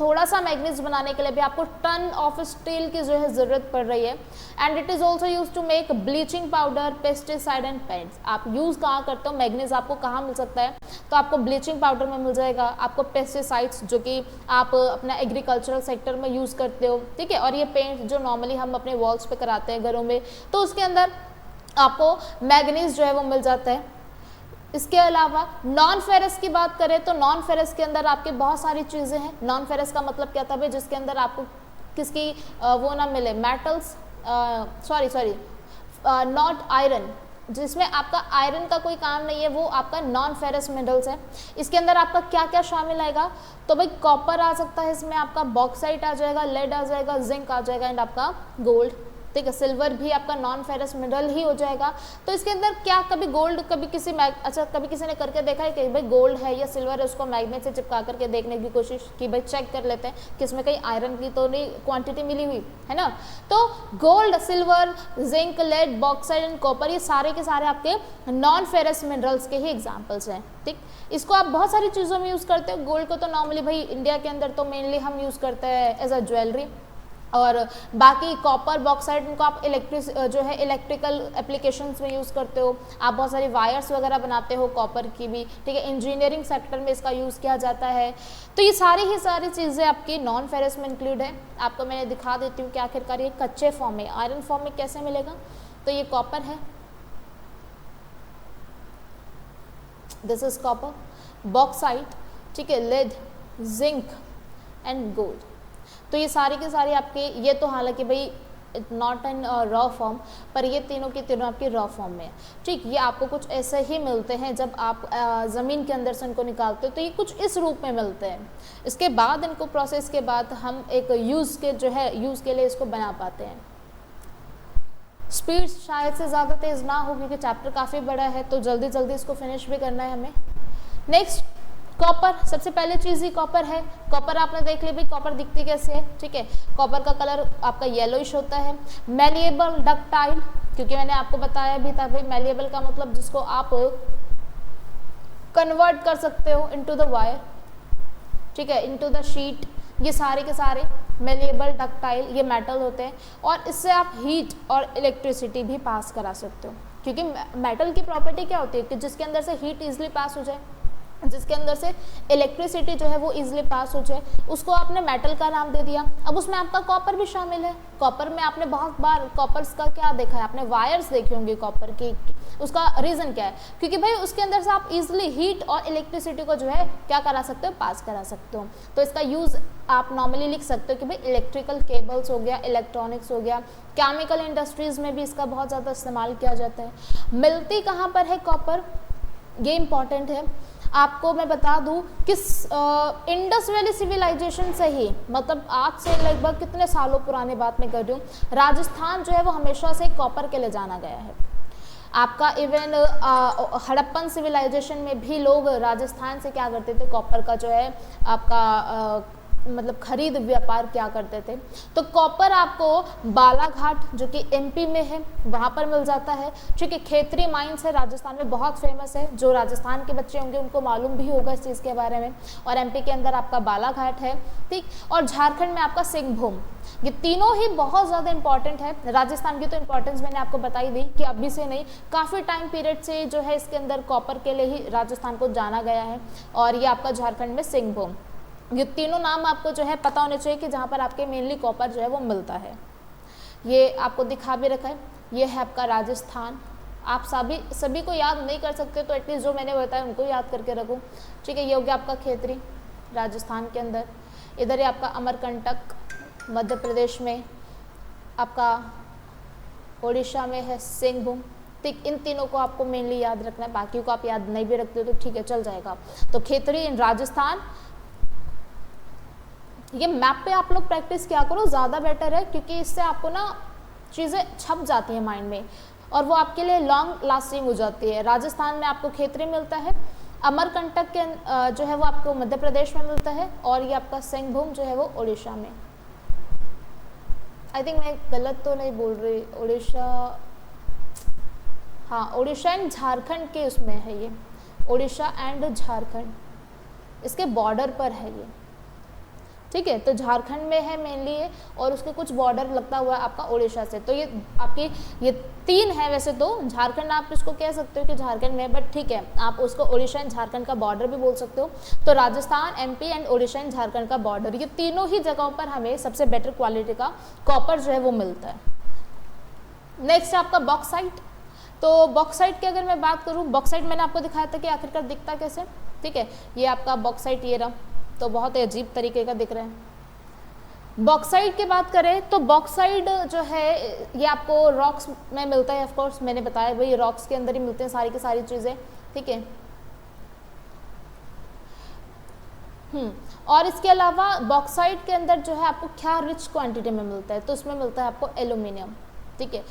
Speaker 1: थोड़ा सा मैग्नीज बनाने के लिए भी आपको टन ऑफ स्टील की जो है ज़रूरत पड़ रही है। And it is also use to make bleaching powder, pesticide and paints. आप यूज़ कहाँ करते हो मैग्नीज, आपको कहाँ मिल सकता है, तो आपको ब्लीचिंग पाउडर में मिल जाएगा, आपको पेस्टिसाइड्स जो कि आप अपना एग्रीकल्चरल सेक्टर में यूज़ करते हो। ठीक है, और ये पेंट जो नॉर्मली हम अपने वॉल्स पे कराते हैं घरों में, तो उसके अंदर आपको मैग्नीज जो है वो मिल जाता है। इसके अलावा नॉन फेरस की बात करें तो नॉन फेरस के अंदर आपके बहुत सारी चीज़ें हैं। नॉन फेरस का मतलब क्या था भाई, जिसके अंदर आपको किसकी वो ना मिले मेटल्स, सॉरी नॉट आयरन, जिसमें आपका आयरन का कोई काम नहीं है, वो आपका नॉन फेरस मेटल्स है। इसके अंदर आपका क्या क्या शामिल आएगा, तो भाई कॉपर आ सकता है इसमें, आपका बॉक्साइट आ जाएगा, लेड आ जाएगा, जिंक आ जाएगा एंड आपका गोल्ड। ठीक है, सिल्वर भी आपका नॉन फेरस मेटल ही हो जाएगा। तो इसके अंदर क्या कभी गोल्ड, कभी कभी किसी ने करके देखा है कि भाई गोल्ड है या सिल्वर है, उसको मैग्नेट से चिपका करके देखने की कोशिश की, भाई चेक कर लेते हैं कि इसमें कहीं आयरन की तो नहीं क्वांटिटी मिली हुई है ना। तो gold, silver, zinc, lead, bauxite and copper, ये सारे के सारे आपके नॉन फेरस मिनरल्स के ही एग्जाम्पल्स हैं। ठीक, इसको आप बहुत सारी चीज़ों में यूज़ करते हो। गोल्ड को तो नॉर्मली भाई इंडिया के अंदर तो मेनली हम यूज़ करते हैं एज अ ज्वेलरी, और बाकी कॉपर, बॉक्साइट, इनको आप इलेक्ट्रिकल एप्लीकेशंस में यूज़ करते हो। आप बहुत सारी वायर्स वगैरह बनाते हो कॉपर की भी। ठीक है, इंजीनियरिंग सेक्टर में इसका यूज़ किया जाता है। तो ये सारी चीज़ें आपकी नॉन फेरस में इंक्लूड है। आपको मैंने दिखा देती हूँ कि आखिरकार ये कच्चे फॉर्म में, आयरन फॉर्म में कैसे मिलेगा। तो ये कॉपर है, दिस इज कॉपर, बॉक्साइट, ठीक है, लेड, जिंक एंड गोल्ड। तो ये सारे के सारे आपके, ये तो हालांकि भाई नॉट इन रॉ फॉर्म, पर ये तीनों के तीनों आपके रॉ फॉर्म में है। ठीक, ये आपको कुछ ऐसे ही मिलते हैं जब आप ज़मीन के अंदर से इनको निकालते हो, तो ये कुछ इस रूप में मिलते हैं। इसके बाद इनको प्रोसेस के बाद हम एक यूज़ के लिए इसको बना पाते हैं। स्पीड शायद से ज़्यादा तेज़ ना हो क्योंकि चैप्टर काफ़ी बड़ा है, तो जल्दी जल्दी इसको फिनिश भी करना है हमें। नेक्स्ट कॉपर, सबसे पहले चीज़ ही कॉपर है। कॉपर आपने देख लिया भाई कॉपर दिखती कैसे है। ठीक है, कॉपर का कलर आपका येलोइश होता है। मैलिएबल, डक्टाइल, क्योंकि मैंने आपको बताया भी था भाई मैलिएबल का मतलब जिसको आप कन्वर्ट कर सकते हो इनटू द वायर, ठीक है, इनटू द शीट। ये सारे के सारे मैलिएबल, डक्टाइल, ये मेटल होते हैं, और इससे आप हीट और इलेक्ट्रिसिटी भी पास करा सकते हो। क्योंकि मेटल की प्रॉपर्टी क्या होती है कि जिसके अंदर से हीट इजीली पास हो जाए, जिसके अंदर से इलेक्ट्रिसिटी जो है वो इजीली पास हो जाए, उसको आपने मेटल का नाम दे दिया। अब उसमें आपका कॉपर भी शामिल है। कॉपर में आपने बहुत बार कॉपर्स का क्या देखा है, आपने वायर्स देखे होंगे कॉपर की। उसका रीज़न क्या है, क्योंकि भाई उसके अंदर से आप इजीली हीट और इलेक्ट्रिसिटी को जो है क्या करा सकते हो, पास करा सकते हो। तो इसका यूज़ आप नॉर्मली लिख सकते हो कि भाई इलेक्ट्रिकल केबल्स हो गया, इलेक्ट्रॉनिक्स हो गया, केमिकल इंडस्ट्रीज़ में भी इसका बहुत ज़्यादा इस्तेमाल किया जाता है। मिलती कहाँ पर है कॉपर, ये इंपॉर्टेंट है। आपको मैं बता दूं किस इंडस वैली सिविलाइजेशन से ही, मतलब आज से लगभग कितने सालों पुराने बात मैं कर रही हूँ, राजस्थान जो है वो हमेशा से कॉपर के लिए जाना गया है। आपका इवन हड़प्पन सिविलाइजेशन में भी लोग राजस्थान से क्या करते थे, कॉपर का जो है आपका मतलब खरीद व्यापार क्या करते थे। तो कॉपर आपको बालाघाट जो कि एमपी में है वहाँ पर मिल जाता है। ठीक है, खेतरी माइंस है राजस्थान में, बहुत फेमस है, जो राजस्थान के बच्चे होंगे उनको मालूम भी होगा इस चीज़ के बारे में। और एमपी के अंदर आपका बालाघाट है, ठीक। और झारखंड में आपका सिंहभूम। ये तीनों ही बहुत ज़्यादा इंपॉर्टेंट है। राजस्थान की तो इंपॉर्टेंस मैंने आपको बताई दी कि अभी से नहीं, काफ़ी टाइम पीरियड से जो है इसके अंदर कॉपर के लिए ही राजस्थान को जाना गया है। और ये आपका झारखंड में सिंहभूम। ये तीनों नाम आपको जो है पता होने चाहिए कि जहाँ पर आपके मेनली कॉपर जो है वो मिलता है। ये आपको दिखा भी रखा है, ये है आपका राजस्थान। आप सभी को याद नहीं कर सकते तो एटलीस्ट जो मैंने बताया उनको याद करके रखो। ठीक है, ये हो गया आपका खेतरी राजस्थान के अंदर। इधर है आपका अमरकंटक मध्य प्रदेश में, आपका उड़ीसा में है सिंहभूम। ठीक, इन तीनों को आपको मेनली याद रखना है, बाकी को आप याद नहीं भी रखते हो तो ठीक है, चल जाएगा। तो खेतरी इन राजस्थान, ये मैप पे आप लोग प्रैक्टिस किया करो, ज़्यादा बेटर है, क्योंकि इससे आपको ना चीज़ें छप जाती हैं माइंड में और वो आपके लिए लॉन्ग लास्टिंग हो जाती है। राजस्थान में आपको खेतरी मिलता है, अमरकंटक के जो है वो आपको मध्य प्रदेश में मिलता है, और ये आपका सिंहभूम जो है वो उड़ीसा में। आई थिंक मैं गलत तो नहीं बोल रही, उड़ीसा, हाँ उड़ीसा एंड झारखंड के उसमें है ये, उड़ीसा एंड झारखंड इसके बॉर्डर पर है ये। ठीक है, तो झारखंड में है मेनली ये, और उसके कुछ बॉर्डर लगता हुआ है आपका उड़ीसा से। तो ये आपकी ये तीन है, वैसे तो झारखंड आप इसको कह सकते हो कि झारखंड में, बट ठीक है आप उसको उड़ीसा एंड झारखंड का बॉर्डर भी बोल सकते हो। तो Rajasthan, MP and Orissa and Jharkhand का बॉर्डर, ये तीनों ही जगहों पर हमें सबसे बेटर क्वालिटी का कॉपर जो है वो मिलता है। नेक्स्ट आपका बॉक्साइट। तो बॉक्साइट की अगर मैं बात करूँ, बॉक्साइट मैंने आपको दिखाया था कि आखिरकार दिखता कैसे। ठीक है, ये आपका बॉक्साइट ये रहा, तो बहुत ही अजीब तरीके का दिख रहा है। बॉक्साइट की बात करें तो बॉक्साइट जो है ये आपको रॉक्स में मिलता है, ऑफ कोर्स मैंने बताया भाई रॉक्स के अंदर ही मिलते हैं सारी की सारी चीज़ें। ठीक है, और इसके अलावा बॉक्साइट के अंदर जो है आपको क्या रिच क्वांटिटी में मिलता है, तो उसमें मिलता है आपको एल्यूमिनियम। ठीक है,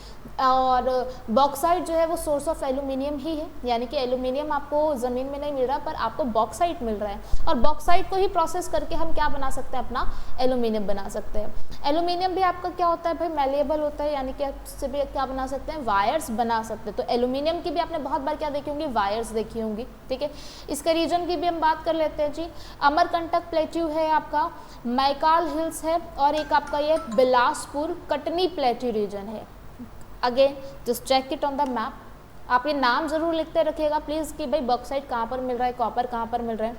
Speaker 1: और बॉक्साइट जो है वो सोर्स ऑफ एल्यूमिनियम ही है, यानी कि एल्यूमिनियम आपको ज़मीन में नहीं मिल रहा पर आपको बॉक्साइट मिल रहा है, और बॉक्साइट को ही प्रोसेस करके हम क्या बना सकते हैं, अपना एल्यूमिनियम बना सकते हैं। एल्यूमिनियम भी आपका क्या होता है भाई, मैलिएबल होता है, यानी कि आपसे भी क्या बना सकते हैं, वायर्स बना सकते हैं। तो एल्यूमिनियम की भी आपने बहुत बार क्या देखी होंगी, वायर्स देखी होंगी। ठीक है, इसके रीजन की भी हम बात कर लेते हैं जी। अमरकंटक प्लेट्यू है आपका, मैकाल हिल्स है, और एक आपका ये बिलासपुर कटनी प्लेट्यू रीजन है। Again just check it on the map, आप ये नाम जरूर लिखते रखिएगा प्लीज़ कि भाई बॉक्साइट कहाँ पर मिल रहा है, कॉपर कहाँ पर मिल रहा है,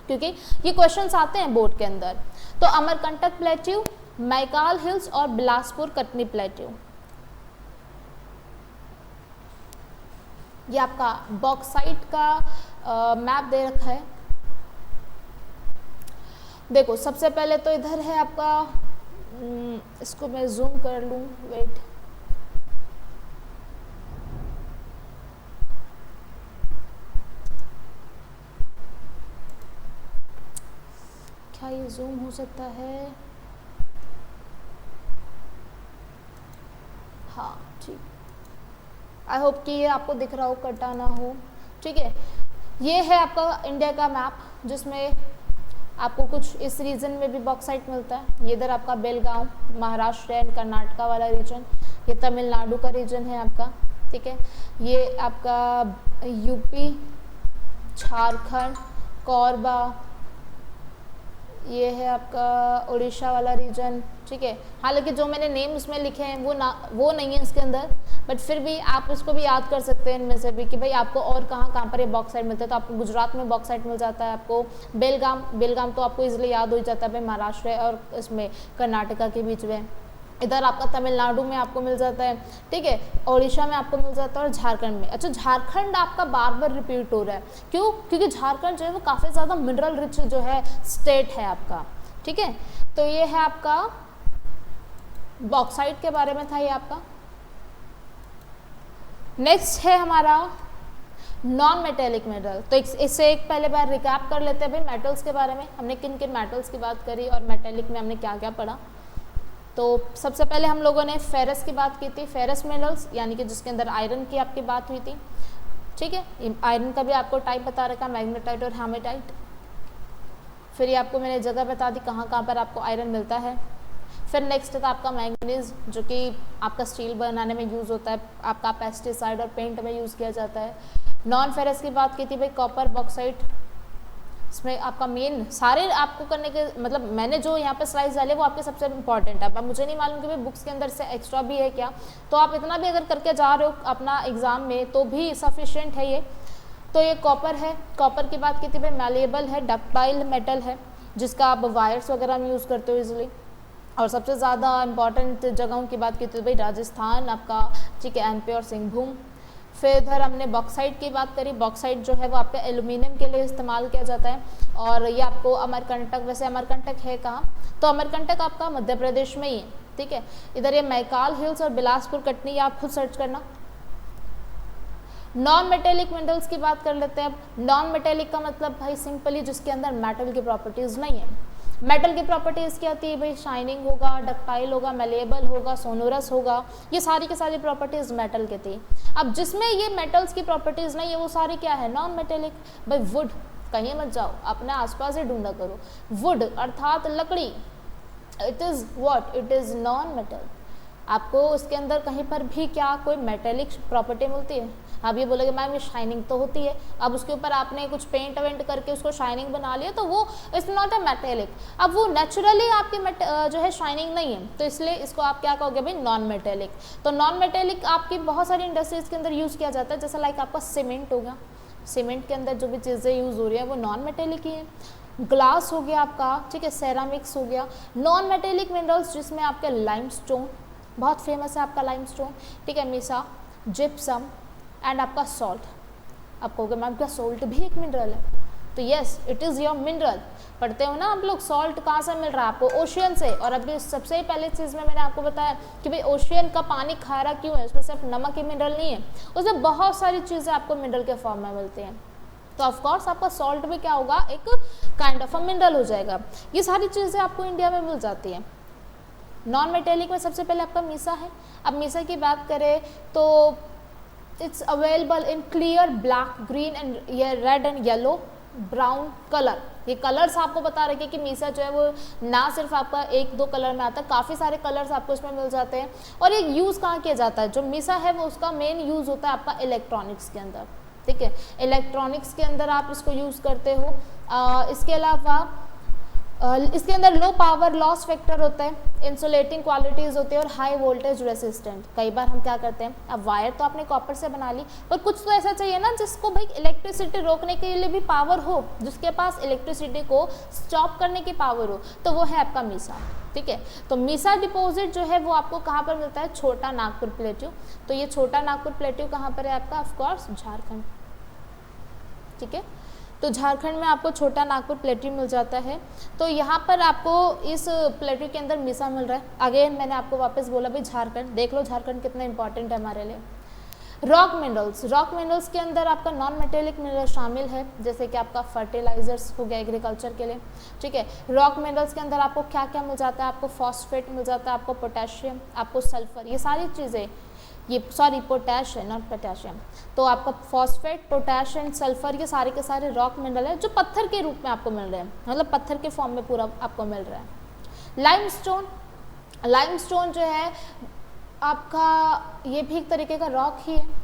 Speaker 1: क्योंकि ये क्वेश्चंस आते हैं बोर्ड के अंदर। तो अमरकंटक प्लेट्यू, मैकाल हिल्स और बिलासपुर कटनी प्लेट्यू, ये आपका बॉक्साइट का मैप दे रखा है। देखो सबसे पहले तो इधर है आपका, इसको मैं जूम कर लूँ, वेट, क्या ये जूम हो सकता है, हाँ ठीक, आई होप कि ये आपको दिख रहा हो, कटा ना हो। ठीक है, ये है आपका इंडिया का मैप जिसमें आपको कुछ इस रीजन में भी बॉक्साइट मिलता है। ये इधर आपका बेलगांव, महाराष्ट्र एंड कर्नाटका वाला रीजन, ये तमिलनाडु का रीजन है आपका। ठीक है, ये आपका यूपी, झारखंड, कोरबा, ये है आपका उड़ीसा वाला रीजन। ठीक है, हालांकि जो मैंने नेम उसमें लिखे हैं वो नहीं है इसके अंदर, बट फिर भी आप इसको भी याद कर सकते हैं इनमें से भी कि भाई आपको और कहाँ पर ये बॉक्साइट मिलता है। तो आपको गुजरात में बॉक्साइट मिल जाता है, आपको बेलगाम तो आपको इजीली याद हो जाता है भाई, महाराष्ट्र और इसमें कर्नाटका के बीच में। इधर आपका तमिलनाडु में आपको मिल जाता है। ठीक है, उड़ीसा में आपको मिल जाता है, और झारखंड में। अच्छा, झारखंड आपका बार बार रिपीट हो रहा है, क्यों? क्योंकि झारखंड जो है वो काफ़ी ज़्यादा मिनरल रिच जो है स्टेट है आपका। ठीक है, तो ये है आपका बॉक्साइट के बारे में था ये आपका। नेक्स्ट है हमारा नॉन मेटेलिक मेटल। तो इससे एक पहले बार रिकैप कर लेते हैं भाई मेटल्स के बारे में, हमने किन किन मेटल्स की बात करी और मेटेलिक में हमने क्या क्या पढ़ा। तो सबसे पहले हम लोगों ने फेरस की बात की थी, फेरस मिनरल्स यानी कि जिसके अंदर आयरन की आपकी बात हुई थी। ठीक है, आयरन का भी आपको टाइप बता रखा, मैग्नेटाइट और हेमेटाइट। फिर ये आपको मैंने जगह बता दी कहाँ कहाँ पर आपको आयरन मिलता है। फिर नेक्स्ट था आपका मैंगनीज, जो कि आपका स्टील बनाने में यूज़ होता है, आपका पेस्टिसाइड और पेंट में यूज़ किया जाता है। नॉन फेरस की बात की थी भाई, कॉपर, बॉक्साइट, इसमें आपका मेन सारे आपको करने के मतलब मैंने जो यहाँ पे स्लाइड्स डाले वो आपके सबसे इंपॉर्टेंट है। अब मुझे नहीं मालूम कि भाई बुक्स के अंदर से एक्स्ट्रा भी है क्या, तो आप इतना भी अगर करके जा रहे हो अपना एग्ज़ाम में तो भी सफिशिएंट है ये। तो ये कॉपर है, कॉपर की बात की थी भाई, मैलिएबल है, डक्टाइल मेटल है, जिसका आप वायर्स वगैरह में यूज़ करते हो इजीली। और सबसे ज़्यादा इंपॉर्टेंट जगहों की बात की थी भाई, राजस्थान आपका, ठीक है, एमपी और सिंहभूम। फिर इधर हमने बॉक्साइट की बात करी, बॉक्साइट जो है वो आपका एल्यूमिनियम के लिए इस्तेमाल किया जाता है। और ये आपको अमरकंटक, वैसे अमरकंटक है कहाँ, तो अमरकंटक आपका मध्य प्रदेश में ही है, ठीक है। इधर ये मैकाल हिल्स और बिलासपुर कटनी, ये आप खुद सर्च करना। नॉन मेटेलिक मिनरल्स की बात कर लेते हैं अब। नॉन मेटेलिक का मतलब भाई सिंपली जिसके अंदर मेटल की प्रॉपर्टीज़ नहीं है। मेटल की प्रॉपर्टीज़ क्या होती है भाई, शाइनिंग होगा, डक्टाइल होगा, मेलेबल होगा, सोनोरस होगा, ये सारी की सारी प्रॉपर्टीज़ मेटल के थी। अब जिसमें ये मेटल्स की प्रॉपर्टीज़ नहीं है वो सारी क्या है, नॉन मेटेलिक। भाई वुड, कहीं मत जाओ, अपने आसपास ही ढूंढा करो, वुड अर्थात लकड़ी, it is what, it is non metal. आपको उसके अंदर कहीं पर भी क्या कोई मेटेलिक प्रॉपर्टी मिलती है? आप ये बोलोगे मैम ये शाइनिंग तो होती है, अब उसके ऊपर आपने कुछ पेंट वेंट करके उसको शाइनिंग बना लिया तो वो इट्स नॉट अ मेटेलिक। अब वो नेचुरली आपकी जो है शाइनिंग नहीं है, तो इसलिए इसको आप क्या कहोगे भाई, नॉन मेटेलिक। तो नॉन मेटेलिक आपकी बहुत सारी इंडस्ट्रीज़ के अंदर यूज़ किया जाता है, जैसा लाइक आपका सीमेंट हो गया, सीमेंट के अंदर जो भी चीज़ें यूज़ हो रही है वो नॉन मेटेलिक ही है। ग्लास हो गया आपका, ठीक है, सेरामिक्स हो गया। नॉन मेटेलिक मिनरल्स जिसमें आपके लाइमस्टोन, बहुत फेमस है आपका लाइमस्टोन, ठीक है, मीसा, जिप्सम एंड आपका सॉल्ट। आप कहोगे मैम क्या सॉल्ट भी एक मिनरल है? तो yes, it is your mineral. पढ़ते हो ना हम लोग, सॉल्ट कहाँ से मिल रहा है आपको, ओशियन से। और अभी सबसे पहले चीज़ में मैंने आपको बताया कि भाई ओशियन का पानी खारा क्यों है, उसमें सिर्फ नमक ही मिनरल नहीं है, उसमें बहुत सारी चीज़ें आपको मिनरल के फॉर्म में मिलती हैं। तो ऑफकोर्स आपका सॉल्ट भी क्या होगा, एक काइंड ऑफ अ मिनरल हो जाएगा। ये सारी चीज़ें आपको इंडिया में मिल जाती हैं। नॉन मेटेलिक में सबसे पहले आपका मीसा है। अब मीसा की बात करें तो it's available in clear black, green and red and yellow, brown colour. ये कलर्स आपको बता रखे कि मीसा जो है वो ना सिर्फ आपका एक दो कलर में आता है, काफ़ी सारे कलर्स आपको इसमें मिल जाते हैं। और ये यूज़ कहाँ किया जाता है, जो मीसा है वो उसका मेन यूज़ होता है आपका इलेक्ट्रॉनिक्स के अंदर, ठीक है, इलेक्ट्रॉनिक्स के अंदर आप इसको यूज़ करते हो। इसके अलावा इसके अंदर लो पावर लॉस फैक्टर होता है, इंसुलेटिंग क्वालिटीज़ होती है और हाई वोल्टेज रेसिस्टेंट। कई बार हम क्या करते हैं, अब वायर तो आपने कॉपर से बना ली, पर कुछ तो ऐसा चाहिए ना जिसको भाई इलेक्ट्रिसिटी रोकने के लिए भी पावर हो, जिसके पास इलेक्ट्रिसिटी को स्टॉप करने की पावर हो, तो वो है आपका मीसा, ठीक है। तो मीसा डिपॉजिट जो है वो आपको कहाँ पर मिलता है, छोटा नागपुर प्लेट्यू। तो ये छोटा नागपुर प्लेट्यू कहाँ पर है आपका, ऑफकोर्स झारखंड, ठीक है। तो झारखंड में आपको छोटा नागपुर प्लेट्यू मिल जाता है। तो यहाँ पर आपको इस प्लेट्यू के अंदर मीसा मिल रहा है। अगेन मैंने आपको वापस बोला भाई झारखंड, देख लो झारखंड कितना इंपॉर्टेंट है हमारे लिए। रॉक मिनरल्स, रॉक मिनरल्स के अंदर आपका नॉन मेटेलिक मिनरल शामिल है, जैसे कि आपका फर्टिलाइजर्स हो गया एग्रीकल्चर के लिए, ठीक है। रॉक मिनरल्स के अंदर आपको क्या क्या मिल जाता है, आपको फॉस्फेट मिल जाता है, आपको पोटेशियम, आपको सल्फर, ये सारी चीज़ें, ये सॉरी पोटैश है नॉट पोटेशियम। तो आपका फॉस्फेट, पोटैशियम, सल्फर, ये सारे के सारे रॉक मिनरल है जो पत्थर के रूप में आपको मिल रहे हैं, मतलब पत्थर के फॉर्म में पूरा आपको मिल रहा है। लाइमस्टोन, लाइमस्टोन जो है आपका ये भी एक तरीके का रॉक ही है।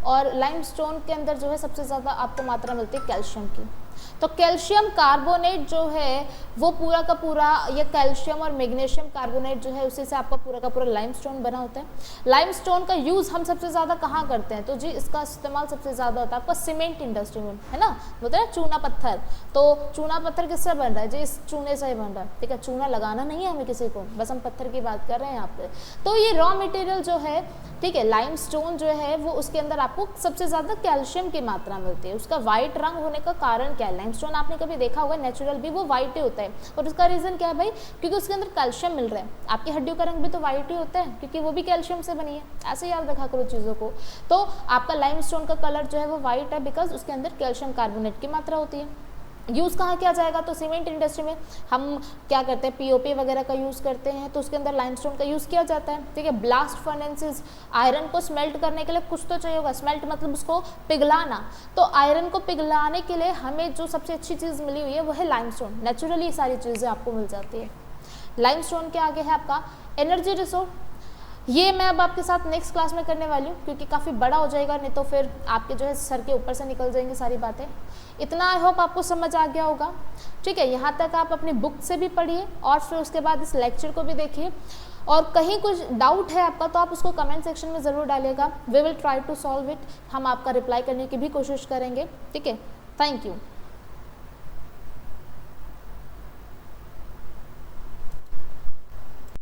Speaker 1: और लाइमस्टोन के अंदर जो है सबसे ज़्यादा आपको मात्रा मिलती है कैल्शियम की। तो कैल्शियम कार्बोनेट जो है वो पूरा का पूरा, ये कैल्शियम और मैग्नीशियम कार्बोनेट जो है उसी से आपका पूरा का पूरा लाइमस्टोन बना होता है। लाइमस्टोन का यूज़ हम सबसे ज़्यादा कहाँ करते हैं, तो जी इसका इस्तेमाल सबसे ज़्यादा होता है आपका सीमेंट इंडस्ट्री में, है ना, बोलते हैं चूना पत्थर। तो चूना पत्थर किससे बन रहा है जी, इस चूने से ही बन रहा है, ठीक है। चूना लगाना नहीं है हमें किसी को, बस हम पत्थर की बात कर रहे हैं यहाँ पे। तो ये रॉ मटेरियल जो है, ठीक है, लाइमस्टोन जो है वो उसके अंदर आपको सबसे ज़्यादा कैल्शियम की मात्रा मिलती है। उसका वाइट रंग होने का कारण क्या है, लाइमस्टोन आपने कभी देखा होगा नेचुरल भी वो वाइट ही होता है, और उसका रीज़न क्या है भाई, क्योंकि उसके अंदर कैल्शियम मिल रहा है। आपकी हड्डियों का रंग भी तो वाइट ही होता है क्योंकि वो भी कैल्शियम से बनी है, ऐसे याद रखा करो चीज़ों को। तो आपका लाइमस्टोन का कलर जो है वो वाइट है बिकॉज उसके अंदर कैल्शियम कार्बोनेट की मात्रा होती है। यूज़ कहाँ किया जाएगा, तो सीमेंट इंडस्ट्री में हम क्या करते हैं, पीओपी वगैरह का यूज़ करते हैं, तो उसके अंदर लाइमस्टोन का यूज़ किया जाता है। ठीक है, ब्लास्ट फर्नेसेस, आयरन को स्मेल्ट करने के लिए कुछ तो चाहिए होगा, स्मेल्ट मतलब उसको पिघलाना, तो आयरन को पिघलाने के लिए हमें जो सबसे अच्छी चीज़ मिली हुई है वो है लाइमस्टोन। नेचुरली ये सारी चीज़ें आपको मिल जाती है। लाइमस्टोन के आगे है आपका एनर्जी रिसोर्स। ये मैं अब आपके साथ नेक्स्ट क्लास में करने वाली हूँ, क्योंकि काफ़ी बड़ा हो जाएगा, नहीं तो फिर आपके जो है सर के ऊपर से निकल जाएंगी सारी बातें। इतना आई होप आपको समझ आ गया होगा। ठीक है, यहाँ तक आप अपनी बुक से भी पढ़िए और फिर उसके बाद इस लेक्चर को भी देखिए, और कहीं कुछ डाउट है आपका तो आप उसको कमेंट सेक्शन में ज़रूर डालिएगा। We will try to solve it, हम आपका रिप्लाई करने की भी कोशिश करेंगे। ठीक है, थैंक यू।